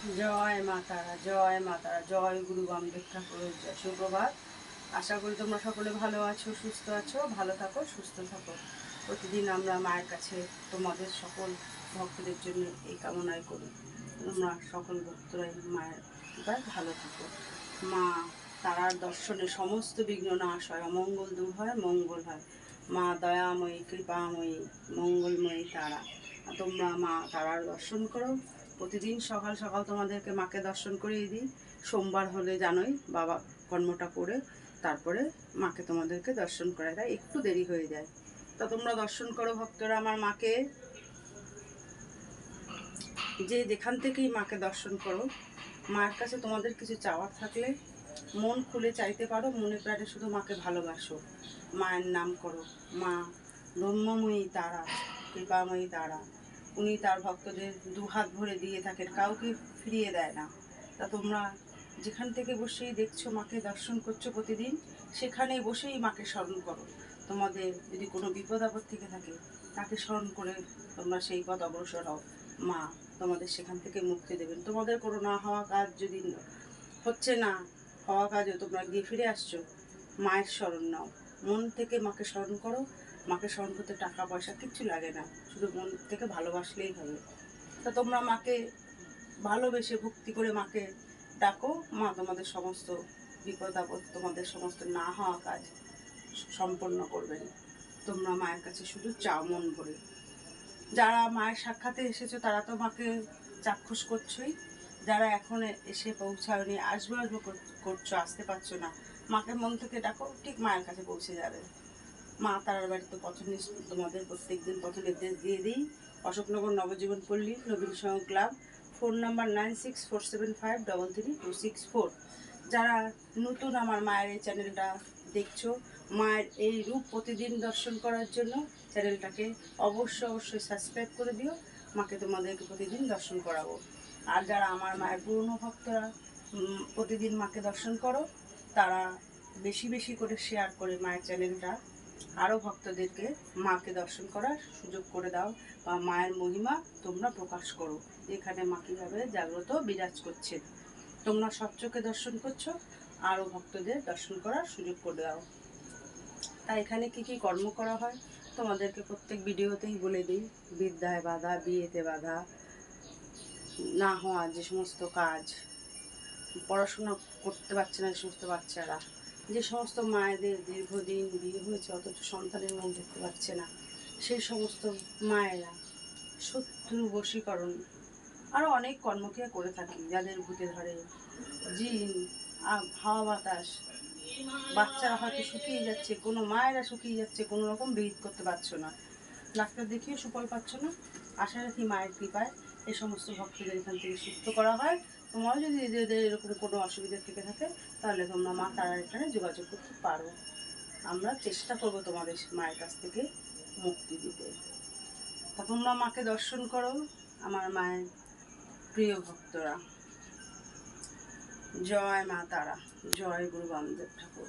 জয় মা তারা, জয় মা তারা, জয় গুরু বামদেব ঠাকুরের জয়। সুপ্রভাত। আশা করি তোমরা সকলে ভালো আছো, সুস্থ আছো। ভালো থাকো, সুস্থ থাকো। প্রতিদিন আমরা মায়ের কাছে তোমাদের সকল ভক্তদের জন্য এই কামনাই করি, তোমরা সকল ভক্তরাই মায়ের কৃপায় ভালো থাকো। মা তারার দর্শনে সমস্ত বিঘ্ন নাশ হয়, অমঙ্গল দূর হয়, মঙ্গল হয়। মা দয়াময়ী, কৃপাময়ী, মঙ্গলময়ী তারা। তোমরা মা তারার দর্শন করো। প্রতিদিন সকাল সকাল তোমাদেরকে মাকে দর্শন করিয়ে দিই। সোমবার হলে জানোই বাবা কর্মটা করে তারপরে মাকে তোমাদেরকে দর্শন করায়, তাই একটু দেরি হয়ে যায়। তা তোমরা দর্শন করো ভক্তরা আমার মাকে, যে যেখান থেকেই মাকে দর্শন করো। মায়ের কাছে তোমাদের কিছু চাওয়ার থাকলে মন খুলে চাইতে পারো, মনে প্রাণে শুধু মাকে ভালোবাসো, মায়ের নাম করো। মা ব্রহ্মময়ী তারা, কৃপাময়ী তারা, উনি তার ভক্তদের দুহাত ভরে দিয়ে থাকেন, কাউকে ফিরিয়ে দেয় না। তা তোমরা যেখান থেকে বসেই দেখছো মাকে দর্শন করছো প্রতিদিন, সেখানেই বসেই মাকে স্মরণ করো। তোমাদের যদি কোনো বিপদ আপদ থেকে থাকে তাকে স্মরণ করে তোমরা সেই পথ অগ্রসর হও, মা তোমাদের সেখান থেকে মুক্তি দেবেন। তোমাদের কোনো না হওয়া কাজ যদি হচ্ছে না, হওয়া কাজও তোমরা গিয়ে ফিরে আসছো, মায়ের স্মরণ নাও, মন থেকে মাকে স্মরণ করো। মাকে স্মরণ করতে টাকা পয়সা কিচ্ছু লাগে না, শুধু মন থেকে ভালোবাসলেই হবে। তা তোমরা মাকে ভালোবেসে ভক্তি করে মাকে ডাকো, মা তোমাদের সমস্ত বিপদ আপদ, তোমাদের সমস্ত না হওয়া কাজ সম্পন্ন করবেন। তোমরা মায়ের কাছে শুধু চাও মন ভরে। যারা মায়ের সাক্ষাতে এসেছো তারা তো মাকে চাক্ষুষ করছোই, যারা এখন এসে পৌঁছায়নি, আসবো আসবো করছো, আসতে পারছো না, মাকে মন থেকে ডাকো, ঠিক মায়ের কাছে পৌঁছে যাবে। মা তারার বাড়িতে পথ তোমাদের প্রত্যেক দিন পথ নির্দেশ দিয়ে দিই। অশোকনগর নবজীবন পল্লী, নবীন সংঘ ক্লাব, ফোন নাম্বার 9647533264। যারা নতুন আমার মায়ের এই চ্যানেলটা দেখছো, মায়ের এই রূপ প্রতিদিন দর্শন করার জন্য চ্যানেলটাকে অবশ্যই সাবস্ক্রাইব করে দিও। মাকে তোমাদেরকে প্রতিদিন দর্শন করাবো। আর যারা আমার মায়ের পুরনো ভক্তরা প্রতিদিন মাকে দর্শন করো, তারা বেশি বেশি করে শেয়ার করে মায়ের চ্যানেলটা আরও ভক্তদেরকে মাকে দর্শন করার সুযোগ করে দাও, বা মায়ের মহিমা তোমরা প্রকাশ করো, এখানে মা কীভাবে জাগ্রত বিরাজ করছে তোমরা সবচোখে দর্শন করছো, আরও ভক্তদের দর্শন করার সুযোগ করে দাও। তাই এখানে কি কি কর্ম করা হয় তোমাদেরকে প্রত্যেক ভিডিওতেই বলে দিই। বিদ্যায় বাধা, বিয়েতে বাধা, না হওয়া যে সমস্ত কাজ, পড়াশোনা করতে পারছে না যে সমস্ত বাচ্চারা, যে সমস্ত মায়েদের দীর্ঘদিন বিয়ে হয়েছে অথচ সন্তানের মুখ দেখতে পাচ্ছে না, সেই সমস্ত মায়েরা শত্রু বশীকরণ আরও অনেক কর্মক্রিয়া করে থাকি। যাদের ভূতে ধরে, জিন, হাওয়া বাতাস, বাচ্চারা হয়তো শুকিয়ে যাচ্ছে, কোনো মায়েরা শুকিয়ে যাচ্ছে, কোনো রকম ব্রিথ করতে পারছো না, ডাক্তার দেখিয়ে সুফল পাচ্ছ না, আশা রাখি মায়ের কৃপায় এই সমস্ত ভক্তদের এখান থেকে সুস্থ করা হয়। তোমারও যদি এদের এরকম কোনো অসুবিধা থেকে থাকে তাহলে তোমরা মা তারার এখানে যোগাযোগ করতে পারো। আমরা চেষ্টা করব তোমাদের মায়ের কাছ থেকে মুক্তি দিতে। তা তোমরা মাকে দর্শন করো আমার মায়ের প্রিয় ভক্তরা। জয় মা তারা, জয় গুরু বামদেব ঠাকুর।